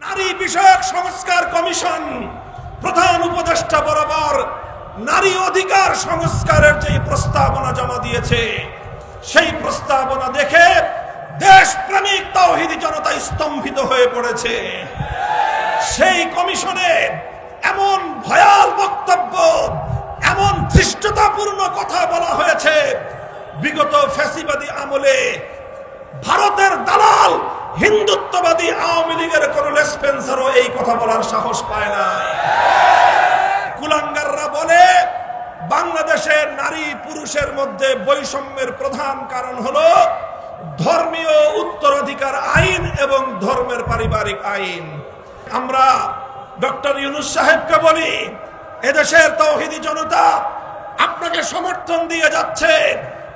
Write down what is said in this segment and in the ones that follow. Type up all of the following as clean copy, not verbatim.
নারী বিষয়ক সংস্কার কমিশন প্রধান উপদেষ্টা বরাবর নারী অধিকার সংস্কারের যে প্রস্তাবনা জমা দিয়েছে, সেই প্রস্তাবনা দেখে দেশপ্রেমিক তাওহীদি জনতা স্তম্ভিত হয়ে পড়েছে। সেই কমিশনে এমন ভয়াল বক্তব্য, এমন ধৃষ্টতাপূর্ণ কথা বলা হয়েছে, বিগত ফ্যাসিবাদী আমলে ভারতের দালাল হিন্দুত্ববাদী আওয়ামী লীগের কর্নেল স্পেন্সারও এই কথা বলার সাহস পায় না। কুলাঙ্গাররা বলে বাংলাদেশের নারী পুরুষের মধ্যে বৈষম্যের প্রধান কারণ হলো ধর্মীয় উত্তরাধিকার আইন এবং ধর্মের পারিবারিক আইন। আমরা ডক্টর ইউনূস সাহেবকে বলি, এদেশের তাওহীদি জনতা আপনাকে সমর্থন দিয়ে যাচ্ছে,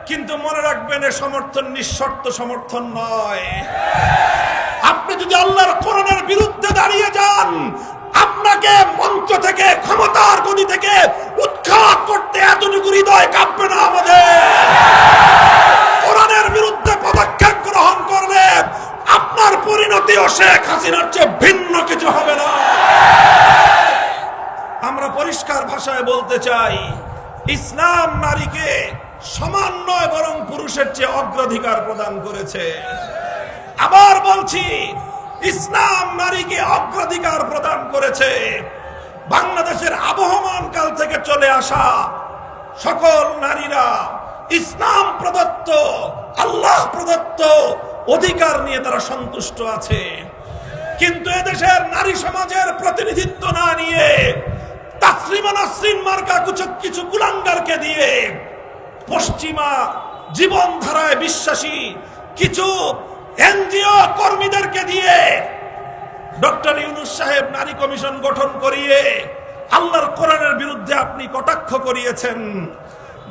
কিন্তু মনে রাখবেন এ সমর্থন নিঃশর্ত সমর্থন নয়। আপনি যদি আল্লাহর কোরআনের বিরুদ্ধে দাঁড়িয়ে যান, আপনাকে মঞ্চ থেকে, ক্ষমতার গদি থেকে উৎখাত করতে এতটুকু হৃদয় কাঁপবে না আমাদের। কোরআনের বিরুদ্ধে পদক্ষেপ গ্রহণ করলে আপনার পরিণতিও শেখ হাসিনার চেয়ে ভিন্ন কিছু হবে না। আমরা পরিষ্কার ভাষায় বলতে চাই, ইসলাম নারীকে সমান নয় বরং পুরুষের চেয়ে অগ্রাধিকার প্রদান করেছে। আবার বলছি, ইসলাম নারীকে অগ্রাধিকার প্রদান করেছে। বাংলাদেশের আবহমান কাল থেকে চলে আসা সকল নারীরা ইসলাম প্রদত্ত, আল্লাহ প্রদত্ত অধিকার নিয়ে তারা সন্তুষ্ট আছে। কিন্তু এদেশের নারী সমাজের প্রতিনিধিত্ব না নিয়ে তাসলিমা নাসরিন মার্কা কিছু কুলাঙ্গারকে দিয়ে, পশ্চিমা জীবনধারায় বিশ্বাসী কিছু এনজিও কর্মীদেরকে দিয়ে ডক্টর ইউনূস সাহেব নারী কমিশন গঠন করিয়ে আল্লাহর কোরআনের বিরুদ্ধে আপনি কটাক্ষ করিয়েছেন।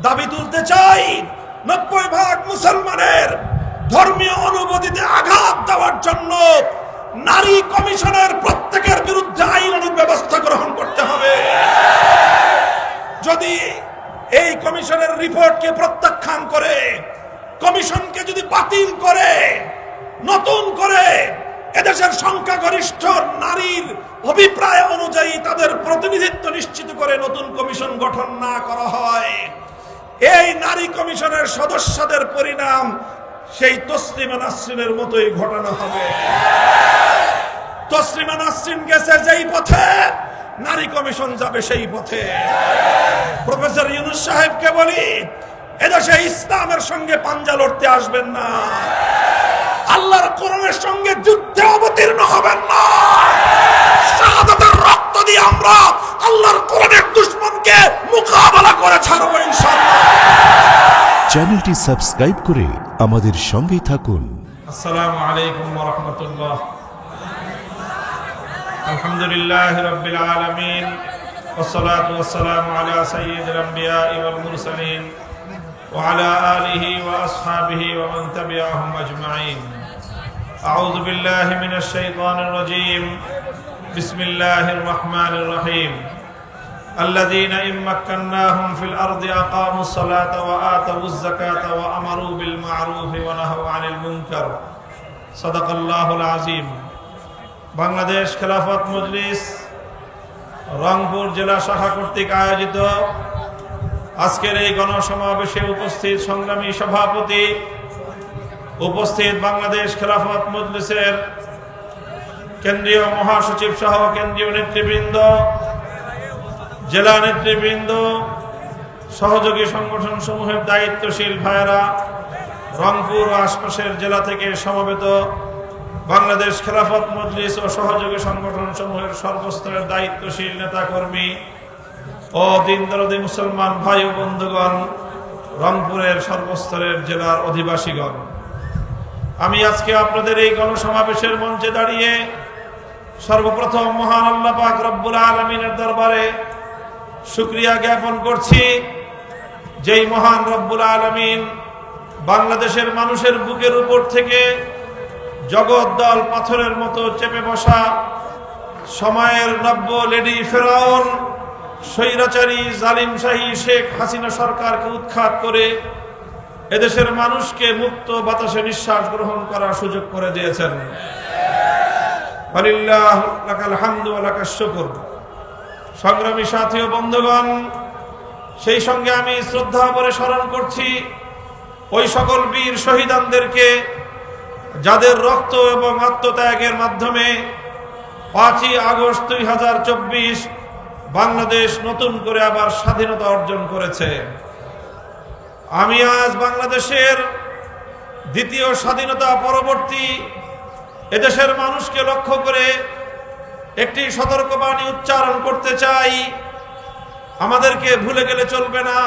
দাবি তুলতে চাই, 90% মুসলমানের ধর্মীয় অনুভূতিতে আঘাত দেওয়ার জন্য নারী কমিশনের প্রত্যেকের বিরুদ্ধে আইনানুগ ব্যবস্থা গ্রহণ করতে হবে। যদি এই কমিশনের রিপোর্টকে প্রত্যাখ্যান করে, কমিশনকে যদি বাতিল করে, নতুন করে এদেশের সংখ্যাগরিষ্ঠ নারীর অভিপ্রায় অনুযায়ী তাদের প্রতিনিধিত্ব নিশ্চিত করে নতুন কমিশন গঠন না করা হয়, এই নারী কমিশনের সদস্যদের পরিণাম সেই তসলিমা নাসরিনের মতোই ঘটানো হবে। তসলিমা নাসরিন গেছে যেই পথে, নারী কমিশন যাবে সেই পথে। প্রফেসর ইউনূস সাহেবকে বলি, এদেশে ইসলামের সঙ্গে পাঞ্জা লড়তে আসবেন না, আল্লাহর কোরআনের সঙ্গে যুদ্ধে অবতীর্ণ হবেন না। শাহাদাতের রক্ত দিয়ে আমরা আল্লাহর কোরআনের দুশমনকে মোকাবেলা করে ছাড়ব ইনশাআল্লাহ। চ্যানেলটি সাবস্ক্রাইব করে আমাদের সঙ্গেই থাকুন। আসসালামু আলাইকুম ওয়া রাহমাতুল্লাহ। আলহামদুলিল্লাহি রাব্বিল আলামিন والصلاة والسلام على سيد الأنبياء والمرسلين وعلى آله وأصحابه ومن تبعهم أجمعين. أعوذ بالله من الشيطان الرجيم. بسم الله الرحمن الرحيم. الذين إن مكناهم في الأرض أقاموا الصلاة وآتوا الزكاة وأمروا بالمعروف ونهوا عن المنكر. صدق الله العظيم. বাংলাদেশ খেলাফত মজলিস রংপুর জেলা শাখা কর্তৃক আয়োজিত আজকের এই গণসমাবেশে উপস্থিত সংগ্রামী সভাপতি, উপস্থিত বাংলাদেশ খেলাফত মজলিসের কেন্দ্রীয় মহাসচিব সহ কেন্দ্রীয় নেতৃবৃন্দ, জেলা নেতৃবৃন্দ, সহযোগী সংগঠন সমূহের দায়িত্বশীল ভাইয়েরা, রংপুর ও আশপাশের জেলা থেকে সমবেত বাংলাদেশ খেলাফত মজলিস ও সহযোগী সংগঠন সমূহের সর্বস্তরের দায়িত্বশীল নেতাকর্মী ও দিনদরদী মুসলমান ভাই ও বন্ধুগণ, রংপুরের সর্বস্তরের জেলার অধিবাসীগণ, আমি আজকে আপনাদের এই গণসমাবেশের মঞ্চে দাঁড়িয়ে সর্বপ্রথম মহান আল্লাহ পাক রব্বুল আলামিনের দরবারে শুকরিয়া জ্ঞাপন করছি, যেই মহান রব্বুল আলামিন বাংলাদেশের মানুষের বুকের উপর থেকে জগদ্দল পাথরের মতো চেপে বসা সময়ের নব্য লেডি ফেরাউন স্বৈরাচারী জালিমশাহী শেখ হাসিনা সরকারকে উৎখাত করে এদেশের মানুষকে মুক্ত বাতাসে নিঃশ্বাস গ্রহণ করার সুযোগ করে দিয়েছেন। ওয়ালিল্লাহু লাকাল হামদু ওয়া লাকাশ শুকর। সংগ্রামী সাথী ও বন্ধুগণ, সেই সঙ্গে আমি শ্রদ্ধা ভরে স্মরণ করছি ওই সকল বীর শহীদানদেরকে যাদের রক্ত এবং আত্মত্যাগের মাধ্যমে 5ই আগস্ট 2024 বাংলাদেশ নতুন করে আবার স্বাধীনতা অর্জন করেছে। আমি আজ বাংলাদেশের দ্বিতীয় স্বাধীনতা পরবর্তী এদেশের মানুষকে লক্ষ্য করে একটি সতর্কবাণী উচ্চারণ করতে চাই। আমাদেরকে ভুলে গেলে চলবে না,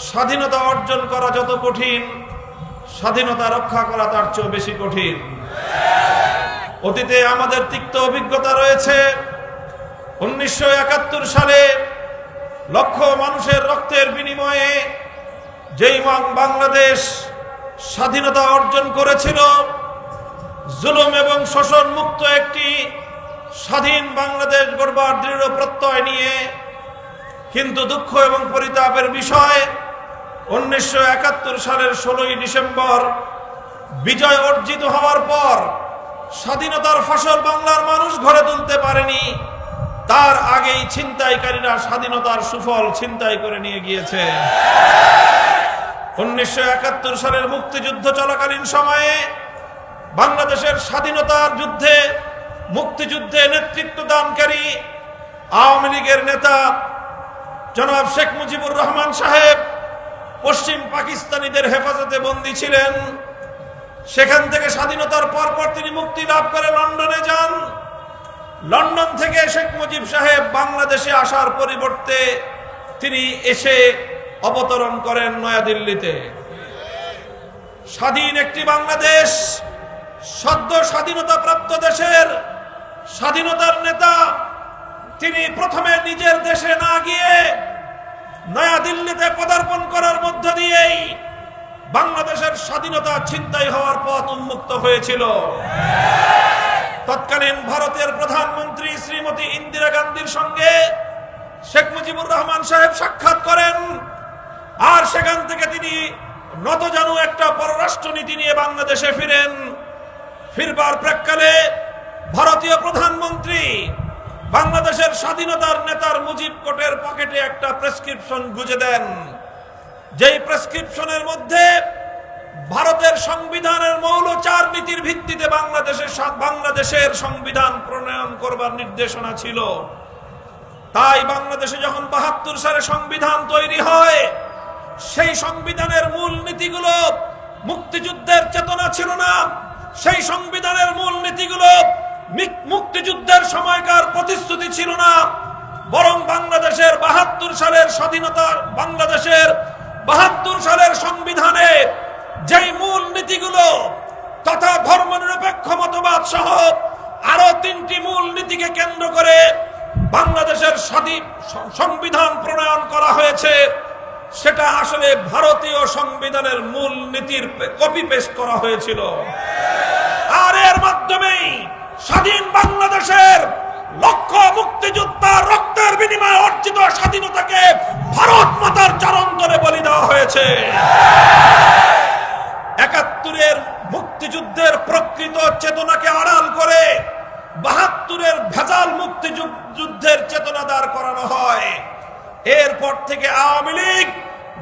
স্বাধীনতা অর্জন করা যত কঠিন, স্বাধীনতা রক্ষা করা তার চেয়ে বেশি কঠিন। অতীতে আমাদের তিক্ত অভিজ্ঞতা রয়েছে। 1971 সালে লক্ষ মানুষের রক্তের বিনিময়ে যেই বাংলাদেশ স্বাধীনতা অর্জন করেছিল, জুলুম এবং শোষণ মুক্ত একটি স্বাধীন বাংলাদেশ গড়বার দৃঢ় প্রত্যয় নিয়ে, কিন্তু দুঃখ এবং পরিতাপের বিষয় 1971 সালের 16ই ডিসেম্বর বিজয় অর্জিত হওয়ার পর স্বাধীনতার ফসল বাংলার মানুষ ঘরে তুলতে পারেনি। তার আগেই ছিনতাইকারীরা স্বাধীনতার সুফল ছিনতাই করে নিয়ে গিয়েছে। 1971 সালের মুক্তিযুদ্ধ চলাকালীন সময়ে বাংলাদেশের স্বাধীনতার যুদ্ধে মুক্তিযুদ্ধে নেতৃত্ব দানকারী আওয়ামী লীগের নেতা জনাব শেখ মুজিবুর রহমান সাহেব পশ্চিম পাকিস্তানিদের হেফাজতে বন্দী ছিলেন। সেখান থেকে স্বাধীনতার পরপর তিনি মুক্তি লাভ করে লন্ডনে যান। লন্ডন থেকে শেখ মুজিব সাহেব বাংলাদেশে আসার পরিবর্তে তিনি এসে অবতরণ করেন নয়াদিল্লিতে। স্বাধীন একটি বাংলাদেশ, সদ্য স্বাধীনতা প্রাপ্ত দেশের স্বাধীনতার নেতা তিনি প্রথমে নিজের দেশে না গিয়ে নয়াদিল্লিতে পদার্পণ করার মধ্য দিয়েই বাংলাদেশের স্বাধীনতা ছিনতাই হওয়ার পথ উন্মুক্ত হয়েছিল। তৎকালীন ভারতের প্রধানমন্ত্রী শ্রীমতী ইন্দিরা গান্ধীর সঙ্গে শেখ মুজিবুর রহমান সাহেব সাক্ষাৎ করেন, আর সেখান থেকে তিনি নতজানু একটা পররাষ্ট্র নীতি নিয়ে বাংলাদেশে ফিরেন। ফিরবার প্রেক্ষালে ভারতীয় প্রধানমন্ত্রী বাংলাদেশের স্বাধীনতার নেতার মুজিব কোটের পকেটে একটা প্রেসক্রিপশন গুজে দেন, যেই প্রেসক্রিপশনের মধ্যে ভারতের সংবিধানের মৌল 4 নীতির ভিত্তিতে বাংলাদেশের সংবিধান প্রণয়ন করবার নির্দেশনা ছিল। তাই বাংলাদেশে যখন 72 সালে সংবিধান তৈরি হয়, সেই সংবিধানের মূল নীতিগুলো মুক্তিযুদ্ধের চেতনা ছিল না। সেই সংবিধানের মূল নীতিগুলো মুক্তিযুদ্ধের সময়কার প্রতিশ্রুতি ছিল না, বরং বাংলাদেশের 72 সালের স্বাধীনতা, বাংলাদেশের 72 সালের সংবিধানে যেই মূল নীতিগুলো তথা ধর্মনিরপেক্ষ মতবাদ সহ আরো 3টি মূল নীতিকে কেন্দ্র করে বাংলাদেশের সংবিধান প্রণয়ন করা হয়েছে, সেটা আসলে ভারতীয় সংবিধানের মূল নীতির কপি পেস্ট করা হয়েছিল। আর এর মাধ্যমেই স্বাধীন বাংলাদেশের লক্ষ মুক্তিযোদ্ধার রক্তের বিনিময়ে অর্জিত স্বাধীনতাকে ভারত মাতার চরণ ধরে বলি দেওয়া হয়েছে। 71-এর মুক্তিযুদ্ধের প্রকৃত চেতনাকে আড়াল করে 72-এর ভেজাল মুক্তিযুদ্ধের চেতনা দাঁড় করানো হয়। এরপর থেকে আওয়ামী লীগ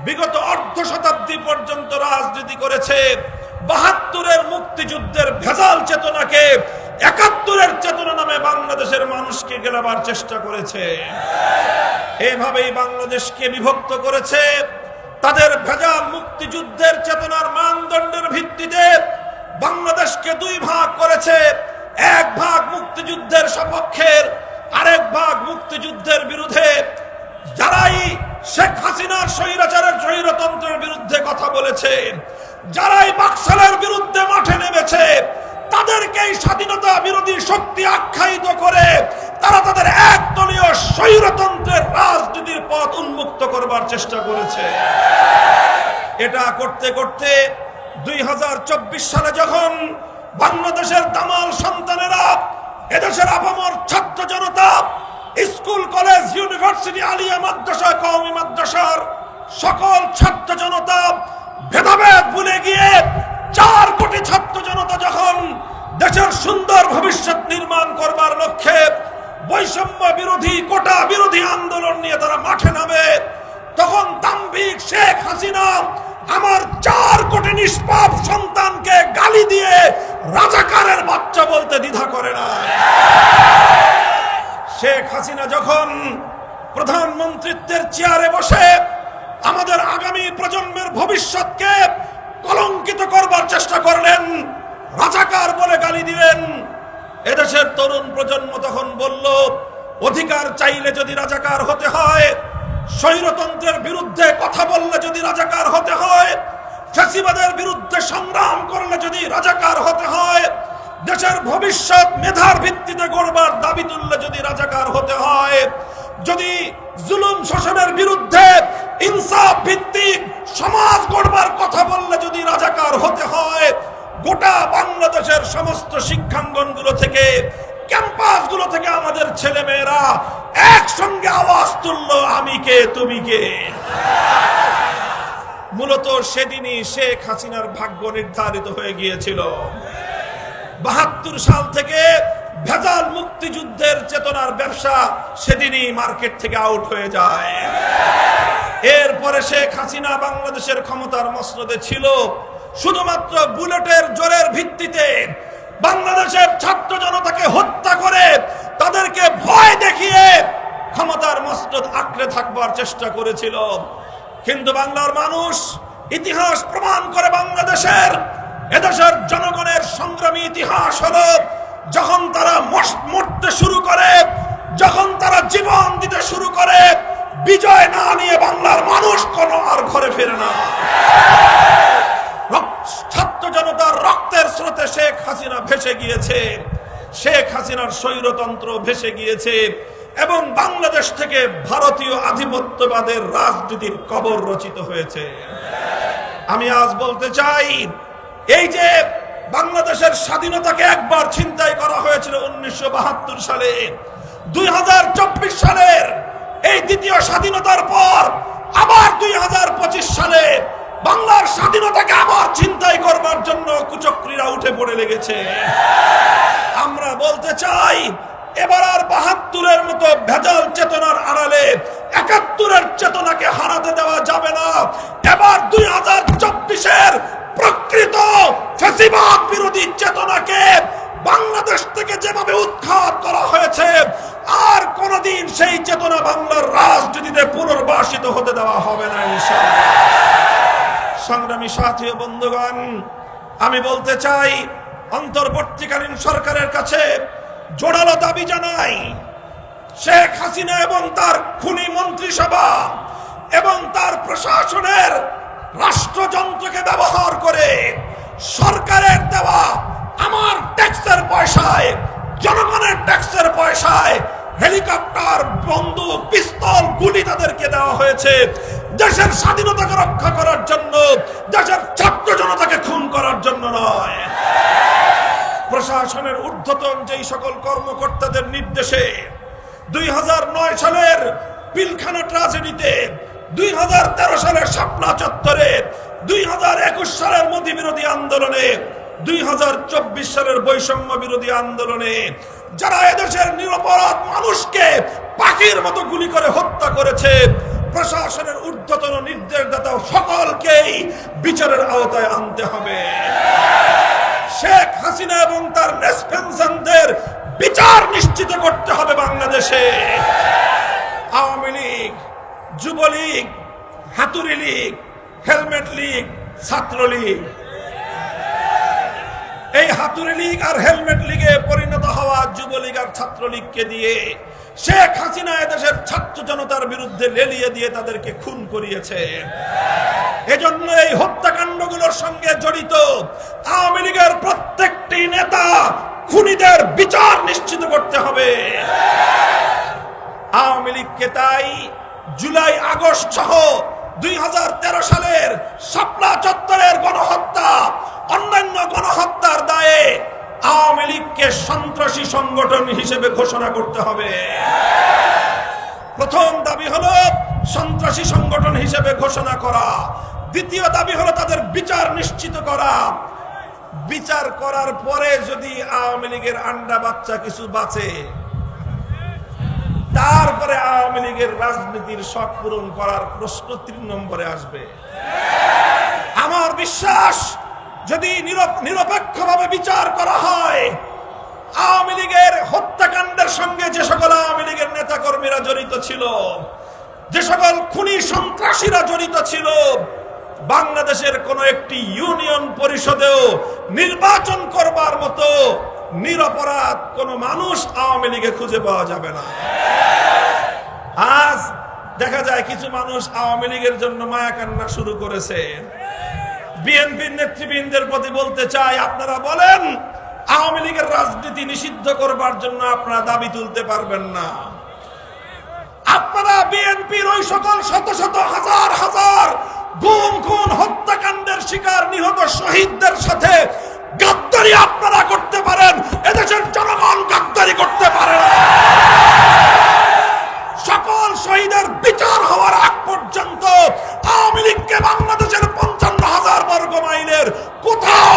বিগত অর্ধ শতাব্দী পর্যন্ত রাজনীতি করেছে। 72-এর মুক্তিযুদ্ধের ভেজাল চেতনাকে 71-এর চেতনা নামে বাংলাদেশের মানুষকে গেলাবার চেষ্টা করেছে। এইভাবেই বাংলাদেশকে বিভক্ত করেছে। তাদের ভেজাল মুক্তিযুদ্ধের চেতনার মানদণ্ডের ভিত্তিতে বাংলাদেশকে 2 ভাগ করেছে। এক ভাগ মুক্তিযুদ্ধের সপক্ষের, আরেক ভাগ মুক্তিযুদ্ধের বিরুদ্ধে। যারাই শেখ হাসিনার স্বৈরতন্ত্রের বিরুদ্ধে কথা বলেছে, যারাই বাকশালের বিরুদ্ধে মাঠে নেমেছে, তাদেরকেই স্বাধীনতা বিরোধী শক্তি আখ্যায়িত করে তারা তাদের একদলীয় স্বৈরতন্ত্রের রাজনীতির পথ উন্মুক্ত করবার চেষ্টা করেছে। এটা করতে করতে 2024 সালে যখন বাংলাদেশের দামাল সন্তানেরা, এদেশের আপামর ছাত্র জনতা, স্কুল কলেজ ইউনিভার্সিটি আলিয়া মাদ্রাসা কওমি মাদ্রাসার সকল ছাত্র জনতা ভেদাভেদ ভুলে গিয়ে 4 কোটি ছাত্র জনতা যখন দেশের সুন্দর ভবিষ্যৎ নির্মাণ করবার লক্ষ্যে বৈষম্য বিরোধী, কোটা বিরোধী আন্দোলন নিয়ে তারা মাঠে নামে, তখন দাম্ভিক শেখ হাসিনা আমার 4 কোটি নিষ্পাপ সন্তানকে গালি দিয়ে রাজাকারের বাচ্চা বলতে দ্বিধা করে না। শেখ হাসিনা যখন প্রধানমন্ত্রীত্বের চেয়ারে বসে আমাদের আগামী প্রজন্মের ভবিষ্যৎকে কলঙ্কিত করবার চেষ্টা করলেন, রাজাকার বলে গালি দিলেন, এদেশের তরুণ প্রজন্ম তখন বলল, অধিকার চাইলে যদি রাজাকার হতে হয়, স্বৈরতন্ত্রের বিরুদ্ধে কথা বললে যদি রাজাকার হতে হয়, ফ্যাসিবাদের বিরুদ্ধে সংগ্রাম করলে যদি রাজাকার হতে হয়, দেশের ভবিষ্যৎ মেধার ভিত্তিতে গড়বার দাবি তুললে যদি রাজাকার হতে হয়, যদি জুলুম শোষণের বিরুদ্ধে ইনসাফ ভিত্তিক সমাজ গড়বার কথা বললে যদি রাজাকার হতে হয়, গোটা বাংলাদেশের সমস্ত শিক্ষাঙ্গনগুলো থেকে, ক্যাম্পাসগুলো থেকে আমাদের ছেলে মেয়েরা একসঙ্গে আওয়াজ তুললো, আমি কে তুমি কে। মূলত সেদিনই শেখ হাসিনার ভাগ্য নির্ধারিত হয়ে গিয়েছিল। ৭২ সাল থেকে ভেজাল মুক্তিযুদ্ধের চেতনার ব্যবসা সেদিনই মার্কেট থেকে আউট হয়ে যায়। এরপরে শেখ হাসিনা বাংলাদেশের ক্ষমতার মসনদে ছিল শুধুমাত্র বুলেটের জোরের ভিত্তিতে বাংলাদেশের ছাত্র জনতাকে হত্যা করে তাদেরকে ভয় দেখিয়ে ক্ষমতার মসনদ আঁকড়ে থাকবার চেষ্টা করেছিল। কিন্তু বাংলার মানুষ, ইতিহাস প্রমাণ করে বাংলাদেশের, এদেশের জনগণের সংগ্রামী ইতিহাস হলো, যখন তারা মরতে শুরু করে, যখন তারা জীবন দিতে শুরু করে, বিজয় না নিয়ে বাংলার মানুষ কোনো আর ঘরে ফেরে না। ছাত্র জনতার রক্তের স্রোতে শেখ হাসিনা ভেসে গিয়েছে, শেখ হাসিনার স্বৈরতন্ত্র ভেসে গিয়েছে, এবং বাংলাদেশ থেকে ভারতীয় আধিপত্যবাদের রাজনীতির কবর রচিত হয়েছে। আমি আজ বলতে চাই, এই যে বাংলাদেশের স্বাধীনতাকে একবার ছিনতাই করা হয়েছিল 1972 সালে, 2024 সালের এই দ্বিতীয় স্বাধীনতার পর আবার 2025 সালে বাংলার স্বাধীনতাকে আবার ছিনতাই করবার জন্য কুচক্রীরা উঠে পড়ে লেগেছে। আমরা বলতে চাই, এবার আর 72-এর মতো ভেজাল চেতনার আড়ালে 71-এর চেতনাকে হারাতে দেওয়া যাবে না। এবার 2024-এর প্রকৃত ফ্যাসিবাদ বিরোধী চেতনাকে বাংলাদেশ থেকে যেভাবে উৎখাত করা হয়েছে, আর কোনদিন সেই চেতনা বাংলার রাজনীতিতে পুনর্বাসিত হতে দেওয়া হবে না ইনশাআল্লাহ। সংগ্রামী সাথী ও বন্ধুগণ, আমি বলতে চাই, অন্তর্বর্তীকালীন সরকারের কাছে জোরালো দাবি জানাই, শেখ হাসিনা এবং তার খুনি মন্ত্রিসভা এবং তার প্রশাসনের রাষ্ট্রযন্ত্রকে ব্যবহার করে সরকারের দেওয়া আমার ট্যাক্সের পয়সায়, জনগণের ট্যাক্সের পয়সায় হেলিকপ্টার, বন্দুক, পিস্তল, গুলি তাদেরকে দেওয়া হয়েছে দেশের স্বাধীনতাকে রক্ষা করার জন্য, দেশের ছাত্র জনতাকে খুন করার জন্য নয়। প্রশাসনের ঊর্ধ্বতন যেই সকল কর্মকর্তাদের নির্দেশে 2009 সালের পিলখানা ট্র্যাজেডিতে, 2013 সালের শাপলা চত্বরে, 2021 সালের মোদী বিরোধী আন্দোলনে, 2024 সালের বৈষম্য বিরোধী আন্দোলনে যারা এদেশের নিরপরাধ মানুষকে পাখির মতো গুলি করে হত্যা করেছে, প্রশাসনের ঊর্ধ্বতন নির্দেশদাতা সকলকেই বিচারের আওতায় আনতে হবে। শেখ হাসিনা এবং তার নেসপেনশনদের বিচার নিশ্চিত করতে হবে বাংলাদেশে। আওয়ামী লীগ, যুবলীগ, হাতুড়ি লীগ, হেলমেট লীগ, ছাত্রলীগ, এই হাতুড়ি লীগ আর হেলমেট লীগে পরিণত হওয়া যুবলীগ আর ছাত্রলীগকে দিয়ে শেখ হাসিনা এদেশের ছাত্র জনতার বিরুদ্ধে লেলিয়ে দিয়ে তাদেরকে খুন করিয়েছে। এজন্য এই হত্যাকাণ্ডগুলোর সঙ্গে জড়িত আওয়ামী লীগের প্রত্যেকটি নেতা, খুনিদের বিচার নিশ্চিত করতে হবে। আওয়ামী লীগকে তাই জুলাই, আগস্ট সহ 2013 সালের শাপলা চত্বরের গণহত্যা, অন্যান্য গণহত্যার দায়ে আওয়ামী লীগকে সন্ত্রাসী সংগঠন হিসেবে ঘোষণা করতে হবে। প্রথম দাবি হলো সন্ত্রাসী সংগঠন হিসেবে ঘোষণা করা, দ্বিতীয় দাবি হলো তাদের বিচার নিশ্চিত করা। বিচার করার পরে যদি আওয়ামী লীগের আন্ডা বাচ্চা কিছু বাঁচে, তারপরে আওয়ামী লীগের রাজনীতির শখ পূরণ করার প্রশ্ন 3 নম্বরে আসবে। আমার বিশ্বাস, যদি নিরপেক্ষভাবে বিচার করা হয়, আওয়ামী লীগের হত্যাকাণ্ডের সঙ্গে যে সকল আওয়ামী লীগের নেতাকর্মীরা জড়িত ছিল, যে সকল খুনি সন্ত্রাসীরা জড়িত ছিল, বাংলাদেশের কোন একটি ইউনিয়ন পরিষদেও নির্বাচন করবার মতো নিরপরাধ কোন মানুষ আওয়ামী লীগে খুঁজে পাওয়া যাবে না। আজ দেখা যায় কিছু মানুষ আওয়ামী লীগের জন্য মায়া কান্না শুরু করেছে। বিএনপির নেতৃবৃন্দের প্রতি বলতে চাই, আপনারা বলেন আওয়ামী লীগের রাজনীতি নিষিদ্ধ করবার জন্য আপনারা দাবি তুলতে পারবেন না। আপনারা বিএনপির ওই সকল শত শত হাজার হাজার গুম খুন হত্যাকাণ্ডের শিকার নিহত শহীদদের সাথে গাদ্দারি আপনারা করতে পারেন, এদেশের জনগণ গাদ্দারি করতে পারে না। সকল শহীদের বিচার হওয়ার আগ পর্যন্ত আওয়ামী লীগকে বাংলাদেশের 55,000 বর্গ মাইলের কোথাও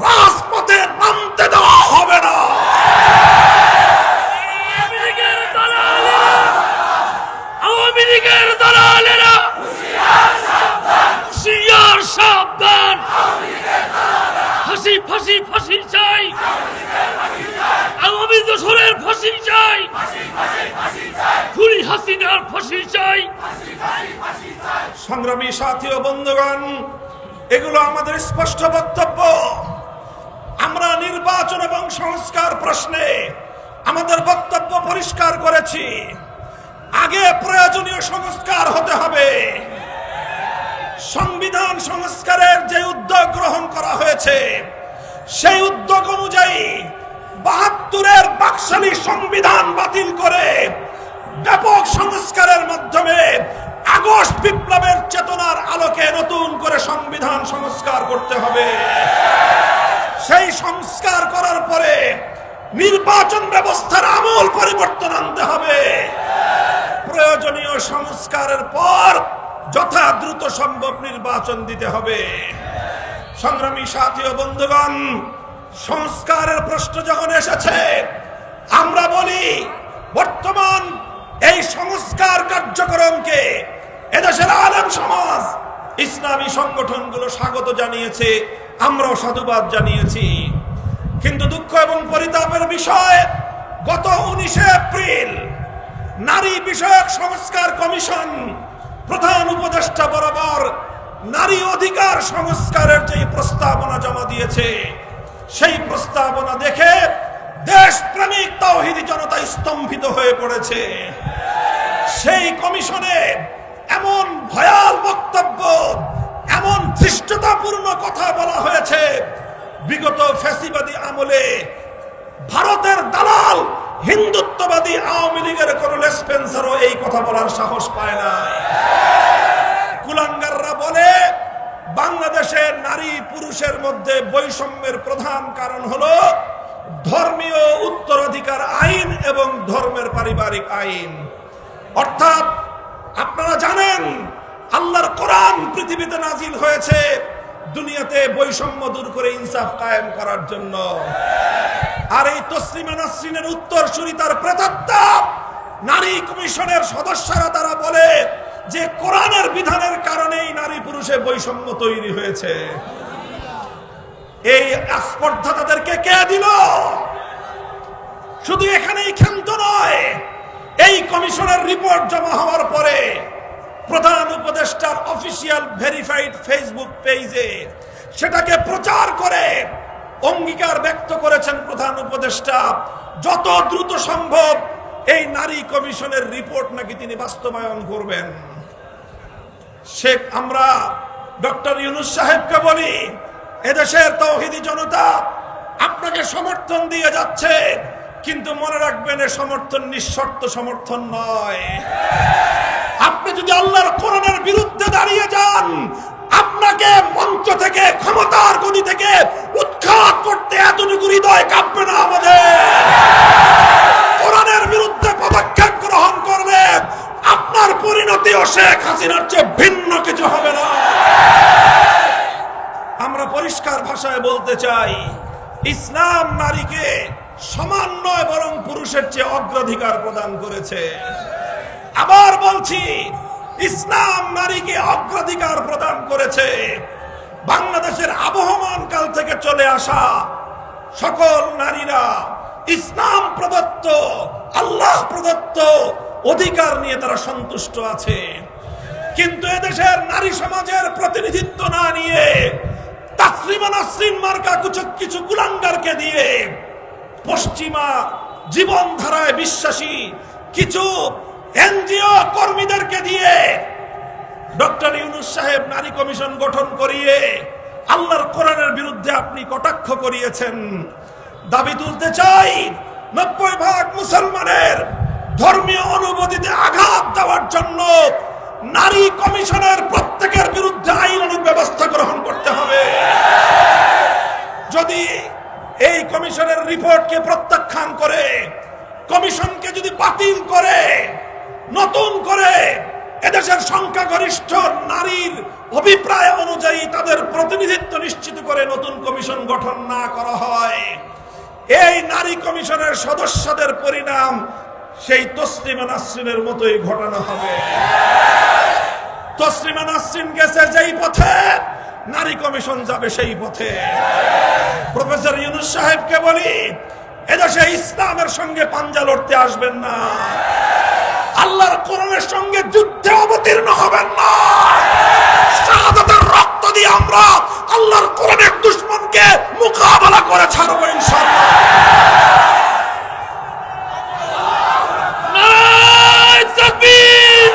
রাজপথে নামতে দেওয়া হবে না। আওয়ামী লীগের দালালেরা হুঁশিয়ার সাবধান, ফাঁসি ফাঁসি ফাঁসি চাই, আওয়ামী দোসরের ফাঁসি চাই, খুনি হাসিনার ফাঁসি চাই। সংগ্রামী সাথী ও বন্ধুগণ, এগুলো আমাদের স্পষ্ট বক্তব্য। আমরা নির্বাচন এবং সংস্কার প্রশ্নে আমাদের বক্তব্য পরিষ্কার করেছি। আগে প্রয়োজনীয় সংস্কার হতে হবে। সংবিধান সংস্কারের যে উদ্যোগ গ্রহণ করা হয়েছে, সেই উদ্যোগ অনুযায়ী ৭২-এর বাকশালী সংবিধান বাতিল করে ব্যাপক সংস্কারের মাধ্যমে আগস্ট বিপ্লবের চেতনার আলোকে নতুন করে সংবিধান সংস্কার করতে হবে। সেই সংস্কার করার পরে নির্বাচন ব্যবস্থার আমূল পরিবর্তন আনতে হবে। প্রয়োজনীয় সংস্কারের পর যথা দ্রুত সম্ভব নির্বাচন দিতে হবে। সংগ্রামী সাথী ও বন্ধুগণ, সংস্কারের প্রশ্ন যখন এসেছে, আমরা বলি বর্তমান এই সংস্কার কার্যক্রমকে এদেশের আলেম সমাজ, ইসলামী সংগঠনগুলো স্বাগত জানিয়েছে, আমরাও সাধুবাদ জানিয়েছি। কিন্তু দুঃখ এবং পরিতাপের বিষয়, গত 19 এপ্রিল নারী বিষয়ক সংস্কার কমিশন প্রধান উপদেষ্টা বরাবর নারী অধিকার সংস্কারের যে প্রস্তাবনা জমা দিয়েছে, সেই প্রস্তাবনা দেখে দেশপ্রেমিক তাওহীদি জনতা স্তম্ভিত হয়ে পড়েছে। সেই কমিশনে এমন ভয়াল বক্তব্য, এমন ধৃষ্টতাপূর্ণ কথা বলা হয়েছে, বিগত ফ্যাসিবাদী আমলে ভারতের দালাল হিন্দুত্ববাদী আওয়ামী লীগের কোন লেসপেন্সারও এই কথা বলার সাহস পায় না। কুলাঙ্গাররা বলে বাংলাদেশে নারী পুরুষের মধ্যে বৈষম্যের প্রধান কারণ হলো ধর্মীয় উত্তরাধিকার আইন এবং ধর্মের পারিবারিক আইন। অর্থাৎ আপনারা জানেন, আল্লাহর কোরআন পৃথিবীতে নাজিল হয়েছে দুনিয়াতে বৈষম্য দূর করে ইনসাফ কায়েম করার জন্য। আর এই তসলিমা নাসরিনের উত্তরসূরি, তার প্রেতাত্মা নারী কমিশনের সদস্যরা, তারা বলে যে কোরআনের বিধানের কারণেই নারী পুরুষে বৈষম্য তৈরি হয়েছে। এই স্পর্ধা তাদেরকে কে দিল? শুধু এখানেই ক্ষান্ত নয়, এই কমিশনের রিপোর্ট জমা হওয়ার পরে প্রধান উপদেষ্টার অফিসিয়াল ভেরিফাইড ফেসবুক পেজে সেটাকে প্রচার করে অঙ্গীকার ব্যক্ত করেছেন প্রধান উপদেষ্টা, যত দ্রুত সম্ভব এই নারী কমিশনের রিপোর্ট নাকি তিনি বাস্তবায়ন করবেন। আমরা ডক্টর ইউনূস সাহেবকে বলি, এদেশের তাওহীদি জনতা আপনাকে সমর্থন দিয়ে যাচ্ছে, কিন্তু মনে রাখবেন এ সমর্থন নিঃশর্ত সমর্থন নয়। আপনি যদি আল্লাহর কোরআনের বিরুদ্ধে দাঁড়িয়ে যান, আপনাকে মঞ্চ থেকে, ক্ষমতার গদি থেকে উৎখাত করতে এতটুকু হৃদয় কাঁপবে না আমাদের। কোরআনের বিরুদ্ধে পদক্ষেপ গ্রহণ করলে আপনার পরিণতিও শেখ হাসিনার চেয়ে ভিন্ন কিছু হবে না। আমরা পরিষ্কার ভাষায় বলতে বলতে চাই, ইসলাম নারীকে সমান নয় বরং পুরুষের চেয়ে অগ্রাধিকার প্রদান করেছে। আবার বলছি, ইসলাম নারীকে অগ্রাধিকার প্রদান করেছে। বাংলাদেশের আবহমান কাল থেকে চলে আসা সকল নারীরা ইসলাম প্রদত্ত, আল্লাহ প্রদত্ত অধিকার নিয়ে তারা সন্তুষ্ট আছে। কিন্তু এদেশের নারী সমাজের প্রতিনিধিত্ব না নিয়ে তাসলিমা নাসরিন মার্কা কিছু কুলাঙ্গারকে দিয়ে, পশ্চিমা জীবনধারায় বিশ্বাসী কিছু এনজিও কর্মীদেরকে দিয়ে ডক্টর ইউনূস সাহেব নারী কমিশন গঠন করিয়ে আল্লাহর কোরআনের বিরুদ্ধে আপনি কটাক্ষ করিয়েছেন। দাবি তুলতে চাই, 90% মুসলমানের ধর্মীয় অনুভূতিতে আঘাত দেওয়ার জন্য নারী কমিশনের প্রত্যেকের বিরুদ্ধে আইনানুগ ব্যবস্থা গ্রহণ করতে হবে। যদি এই কমিশনের রিপোর্টকে প্রত্যাখ্যান করে, কমিশনকে যদি বাতিল করে, নতুন করে এদেশের সংখ্যাগরিষ্ঠ নারীর অভিপ্রায় অনুযায়ী তাদের প্রতিনিধিত্ব নিশ্চিত করে নতুন কমিশন গঠন না করা হয়, এই নারী কমিশনের সদস্যদের পরিণাম সেই তসলিমা নাসরিনের মতোই ঘটানো হবে। তসলিমা নাসরিন গেছে যেই পথে, নারী কমিশন যাবে সেই পথে। প্রফেসর ইউনূস সাহেবকে বলি, এদেশে ইসলামের সঙ্গে পাঞ্জা লড়তে আসবেন না, আল্লাহর কোরআনের সঙ্গে যুদ্ধে অবতীর্ণ হবেন না। শাহাদাতের রক্ত দিয়ে আমরা আল্লাহর কোরআনের দুশমনকে মোকাবেলা করে ছাড়বো ইনশাআল্লাহ। নারায়ে তাকবীর!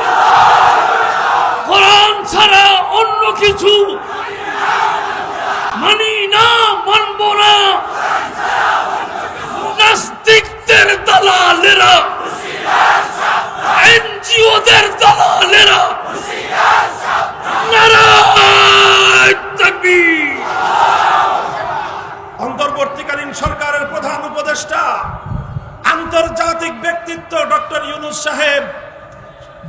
কোরআন ছাড়া অন্য কিছু মানি না, মানব না। নাস্তিকদের দালালেরা, এনজিওদের দালালেরা, নারায়ে তাকবীর! অন্তর্বর্তীকালীন সরকারের প্রধান উপদেষ্টা, আন্তর্জাতিক ব্যক্তিত্ব ডক্টর ইউনূস সাহেব,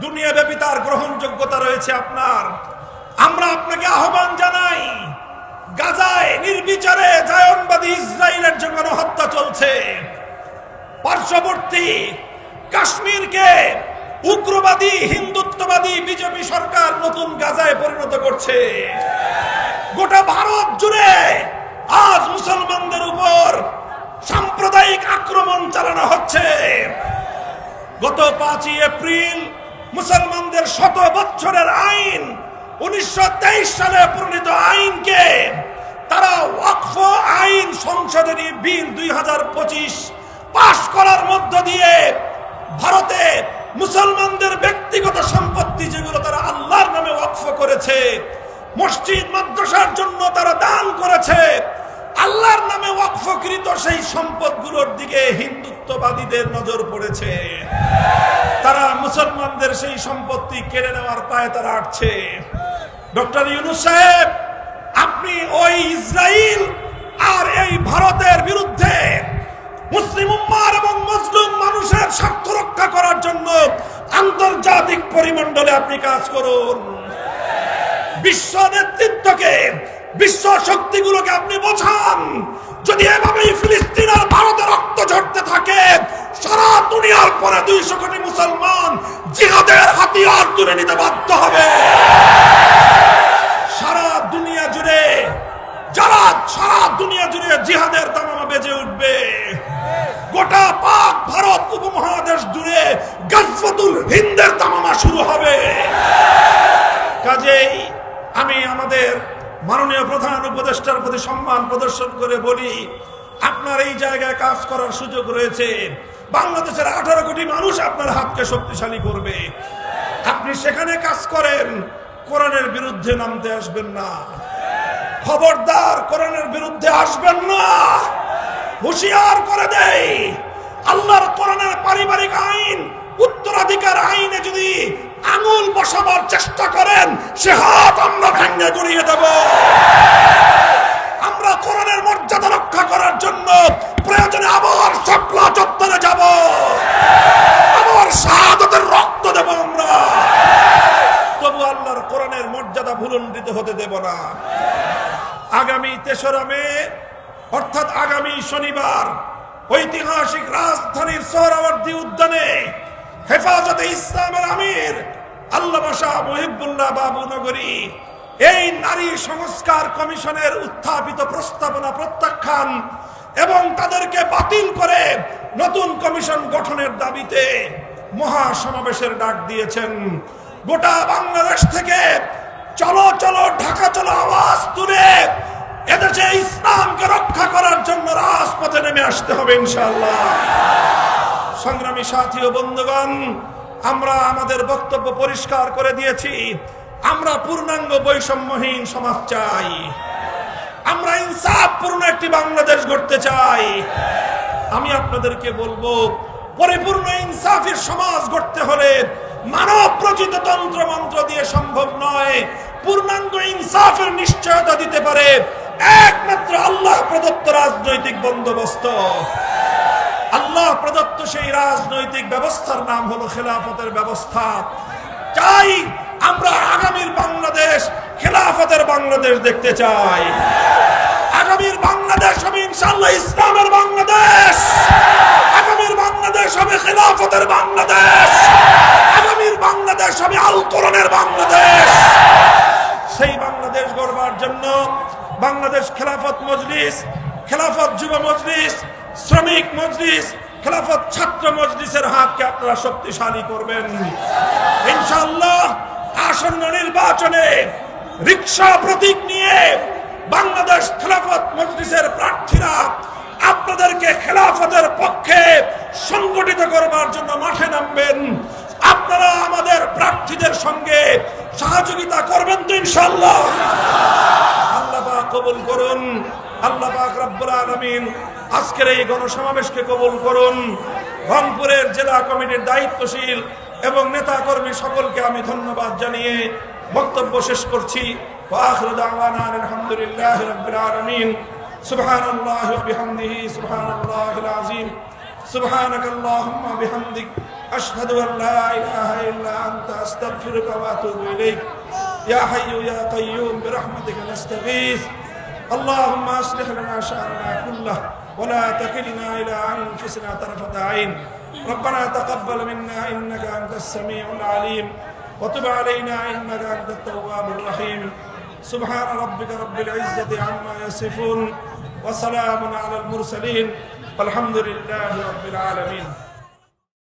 দুনিয়াব্যাপী তার গ্রহণযোগ্যতা রয়েছে আপনার। আমরা আপনাকে আহ্বান জানাই, গাজায় নির্বিচারে জায়নবাদী ইসরায়েলের যে গণহত্যা চলছে, পার্শ্ববর্তী কাশ্মীরকে উগ্রবাদী হিন্দুত্ববাদী বিজেপি সরকার নতুন গাজায় পরিণত করছে। গোটা ভারত জুড়ে আজ মুসলমানদের উপর সাম্প্রদায়িক আক্রমণ চালানো হচ্ছে। গত 5 এপ্রিল মুসলমানদের 100 বছরের আইন, 1923 সালে প্রণীত আইনকে তারা ওয়াকফ আইন সংশোধনী বিল 2025 পাশ করার মধ্য দিয়ে ভারতে মুসলমানদের ব্যক্তিগত সম্পত্তি যেগুলো তারা আল্লাহর নামে ওয়াকফ করেছে, মসজিদ মাদ্রাসার জন্য তারা দান করেছে, আল্লাহর নামে ওয়াকফকৃত সেই সম্পদগুলোর দিকে হিন্দুত্ববাদীদের নজর পড়েছে। তারা মুসলমানদের সেই সম্পত্তি কেড়ে নেওয়ার পায়ে তারা আটছে। ডক্টর ইউনূস সাহেব, আপনি ওই ইসরায়েল আর এই ভারতের বিরুদ্ধে মুসলিম উম্মাহ এবং মুসলিম মানুষের স্বার্থ রক্ষা করার জন্য আন্তর্জাতিক পরিমণ্ডলে আপনি কাজ করুন। বিশ্ব নেতৃত্বকে, বিশ্ব শক্তিগুলোকে আপনি বোঝান, যদি এভাবেই ফিলিস্তিন আর ভারতে রক্ত ঝরতে থাকে, সারা দুনিয়ার পরে 200 কোটি মুসলমান জিহাদের হাতিয়ার তুলে নিতে বাধ্য হবে। সারা দুনিয়া জুড়ে জিহাদের দামামা বেজে উঠবে। গোটা পাক ভারত উপমহাদেশ জুড়ে গাজওয়াতুল হিন্দের দামামা শুরু হবে। কাজেই আমি আমাদের মাননীয় প্রধান উপদেষ্টার প্রতি সম্মান প্রদর্শন করে বলি, আপনার এই জায়গায় কাজ করার সুযোগ রয়েছে। বাংলাদেশের 18 কোটি মানুষ আপনার হাতকে শক্তিশালী করবে। আপনি সেখানে কাজ করেন, কোরআনের বিরুদ্ধে নামতে আসবেন না। খবরদার, কোরআনের বিরুদ্ধে আসবেন না। হুঁশিয়ার করে দেই, আল্লাহর কোরআনের পারিবারিক আইন, উত্তরাধিকার আইনে যদি আঙুল বসাবার চেষ্টা করেন, সে হাত আমরা ভেঙে গড়িয়ে দেব। আমরা কোরআনের মর্যাদা রক্ষা করার জন্য প্রয়োজনে আবার শাপলা চত্বরে যাব, আবার শাহাদাতের রক্ত দেব আমরা। তবু আল্লাহর কোরআনের মর্যাদা ভুলুণ্ঠিত হতে দেব না। আগামী 3রা মে অর্থাৎ আগামী শনিবার ঐতিহাসিক রাজধানীর সোহরাওয়ার্দী উদ্যানে হেফাজতে ইসলামের আমির আল্লামা শাহ মুহিবুল্লাহ বাবুনগরী এই নারী সংস্কার কমিশনের উত্থাপিত প্রস্তাবনা প্রত্যাখ্যান এবং তাদেরকে বাতিল করে নতুন কমিশন গঠনের দাবিতে মহা সমাবেশের ডাক দিয়েছেন। গোটা বাংলাদেশ থেকে চলো চলো ঢাকা চলো আওয়াজ তুলে এদেশে ইসলামকে রক্ষা করার জন্য রাজপথে নেমে আসতে হবে ইনশাআল্লাহ। সংগ্রামী সাথী ও বন্ধুগণ, আমরা আমাদের বক্তব্য পরিষ্কার করে দিয়েছি। আমরা পূর্ণাঙ্গ বৈষম্যহীন সমাজ চাই। আমরা ইনসাফপূর্ণ একটি বাংলাদেশ গড়তে চাই। আমি আপনাদেরকে বলবো, পরিপূর্ণ ইনসাফের সমাজ গড়তে হলে মানব রচিত তন্ত্র মন্ত্র দিয়ে সম্ভব নয়। পূর্ণাঙ্গ ইনসাফের নিশ্চয়তা দিতে পারে একমাত্র আল্লাহ প্রদত্ত রাজনৈতিক বন্দোবস্ত। আল্লাহ প্রদত্ত সেই রাজনৈতিক ব্যবস্থার নাম হলো খেলাফতের ব্যবস্থা। চাই আমরা আগামীর বাংলাদেশ খেলাফতের বাংলাদেশ দেখতে চাই। আগামীর বাংলাদেশ হবে ইনশাআল্লাহ ইসলামের বাংলাদেশ। আগামীর বাংলাদেশ হবে খেলাফতের বাংলাদেশ। আগামীর বাংলাদেশ হবে আল কোরআনের বাংলাদেশ। সেই বাংলাদেশ গড়বার জন্য বাংলাদেশ খেলাফত মজলিস, খেলাফত যুব মজলিস, শ্রমিক মজলিস, খেলাফত ছাত্র মজলিসের হাতকে আপনারা শক্তিশালী করবেন ইনশাআল্লাহ। আসন্ন নির্বাচনে রিকশা প্রতীক নিয়ে বাংলাদেশ খেলাফত মজলিসের প্রার্থীরা আপনাদেরকে খেলাফতের পক্ষে সংগঠিত করবার জন্য মাঠে নামবেন। আপনারা আমাদের প্রার্থীদের সঙ্গে সহযোগিতা করবেন তো ইনশাআল্লাহ। আল্লাহ পাক কবুল করুন। আল্লাহ পাক রব্বুল আলামিন আজকের এই গণসমাবেশকে কবুল করুন। রংপুরের জেলা কমিটির দায়িত্বশীল এবং নেতা কর্মী সকলকে আমি ধন্যবাদ জানিয়ে বক্তব্য শেষ করছি। ওয়া আখিরু দাওয়ানা আলহামদুলিল্লাহি রাব্বিল আলামিন। সুবহানাল্লাহি ওয়া বিহামদিহি সুবহানাল্লাহিল আযীম। সুবহানাকাল্লাহুম্মা বিহামদিক আশহাদু আন লা ইলাহা ইল্লা আনতা আস্তাগফিরুকা ওয়া আতুবু ইলাইক। ইয়া হাইয়্যু ইয়া কাইয়্যুম বিরহমাতিকা নাস্তাগীথ। اللهم اصلح لنا شأننا كله ولا تكلنا إلى أنفسنا طرفة عين. ربنا تقبل منا إنك أنت السميع العليم وتب علينا إنك أنت التواب الرحيم. سبحان ربك رب العزة عما يصفون وسلام على المرسلين والحمد لله رب العالمين.